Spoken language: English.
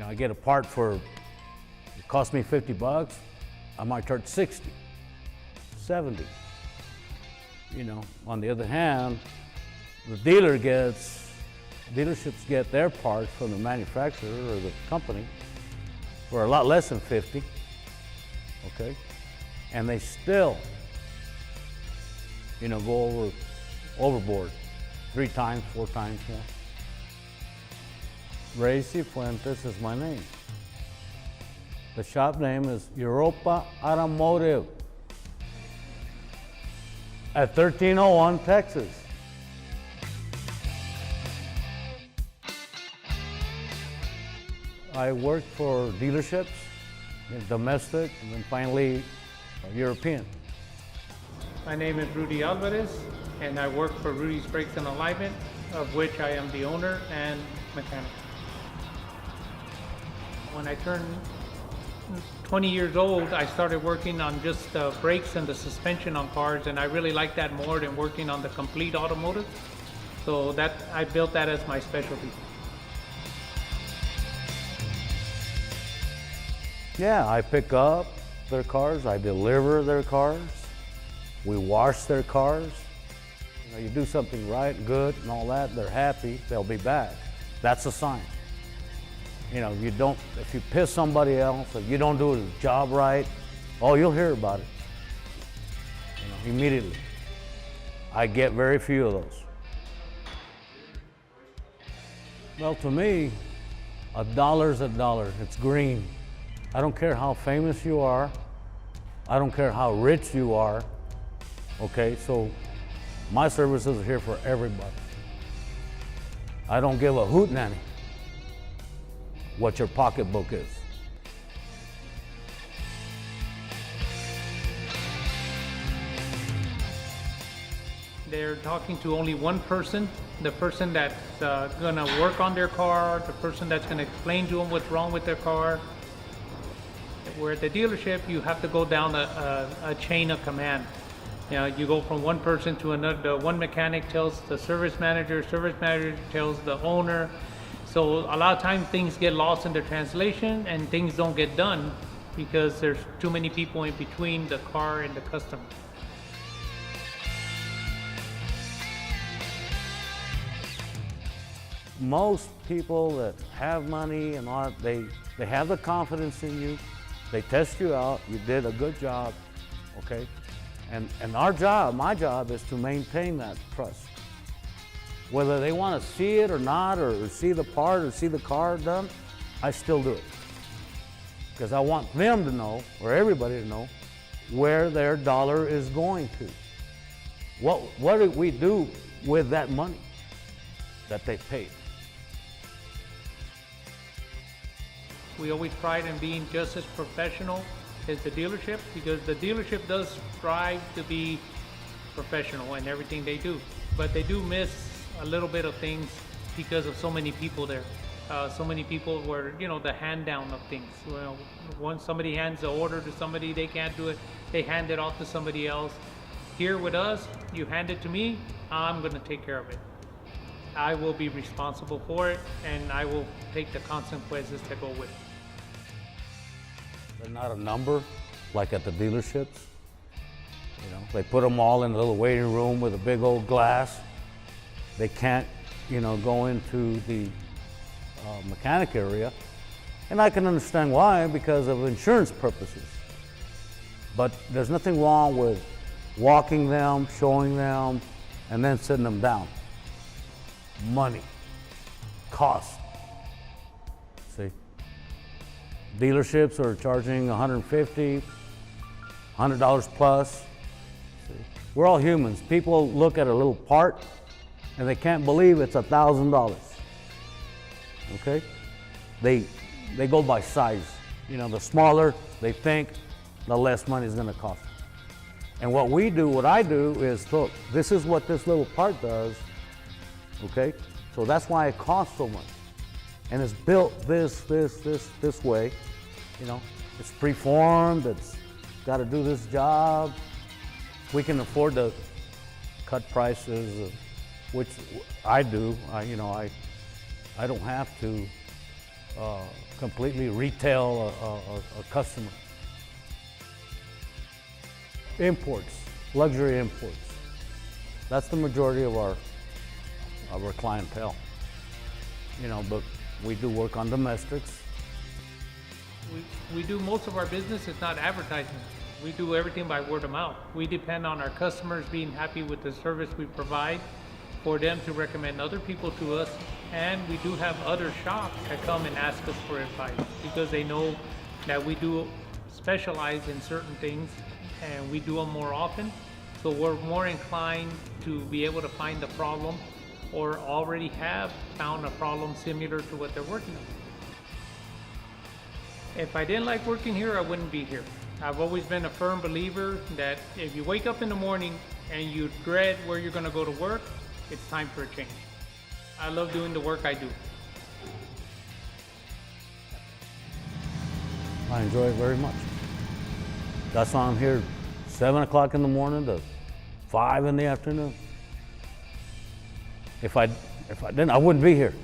I get a part for, it cost me $50, I might charge 60, 70. On the other hand, the dealerships get their parts from the manufacturer or the company for a lot less than 50, okay? And they still, go overboard 3 times, 4 times more. Rudy Fuentes is my name. The shop name is Europa Automotive at 1301 Texas. I worked for dealerships, domestic, and then finally European. My name is Rudy Alvarez, and I work for Rudy's Brakes and Alignment, of which I am the owner and mechanic. When I turned 20 years old, I started working on just the brakes and the suspension on cars, and I really like that more than working on the complete automotive. So I built that as my specialty. Yeah, I pick up their cars, I deliver their cars, we wash their cars. You do something right, good, and all that, they're happy, they'll be back. That's a sign. If you piss somebody else, if you don't do the job right, you'll hear about it, immediately. I get very few of those. Well, to me, a dollar's a dollar, it's green. I don't care how famous you are, I don't care how rich you are, okay? So my services are here for everybody. I don't give a hootenanny what your pocketbook is. They're talking to only one person, the person that's gonna work on their car, the person that's gonna explain to them what's wrong with their car. Where at the dealership, you have to go down a chain of command. You go from one person to another. One mechanic tells the service manager tells the owner. So a lot of times things get lost in the translation and things don't get done because there's too many people in between the car and the customer. Most people that have money and all, they have the confidence in you. They test you out, you did a good job, okay? And my job is to maintain that trust. Whether they want to see it or not, or see the part or see the car done, I still do it. Because I want them to know, or everybody to know, where their dollar is going to. What do we do with that money that they paid? We always pride in being just as professional as the dealership, because the dealership does strive to be professional in everything they do, but they do miss a little bit of things because of so many people there. So many people were, the hand down of things. Once somebody hands the order to somebody, they can't do it, they hand it off to somebody else. Here with us, you hand it to me, I'm gonna take care of it. I will be responsible for it, and I will take the consequences that go with it. They're not a number like at the dealerships. They put them all in a little waiting room with a big old glass. They can't, go into the mechanic area. And I can understand why, because of insurance purposes. But there's nothing wrong with walking them, showing them, and then sitting them down. Money, cost. See, dealerships are charging $150, $100 plus. See, we're all humans. People look at a little part and they can't believe it's $1,000. Okay, they go by size. The smaller they think, the less money is going to cost. And what I do is, look, this is what this little part does. Okay, so that's why it costs so much, and it's built this way. It's preformed. It's got to do this job. We can afford to cut prices, which I do. I don't have to completely retail a customer. Imports, luxury imports. That's the majority of our clientele. You know, but we do work on domestics. We do most of our business, it's not advertising. We do everything by word of mouth. We depend on our customers being happy with the service we provide for them to recommend other people to us. And we do have other shops that come and ask us for advice because they know that we do specialize in certain things and we do them more often. So we're more inclined to be able to find the problem or already have found a problem similar to what they're working on. If I didn't like working here, I wouldn't be here. I've always been a firm believer that if you wake up in the morning and you dread where you're gonna go to work, it's time for a change. I love doing the work I do. I enjoy it very much. That's why I'm here 7 o'clock in the morning to 5 in the afternoon. If I didn't, I wouldn't be here.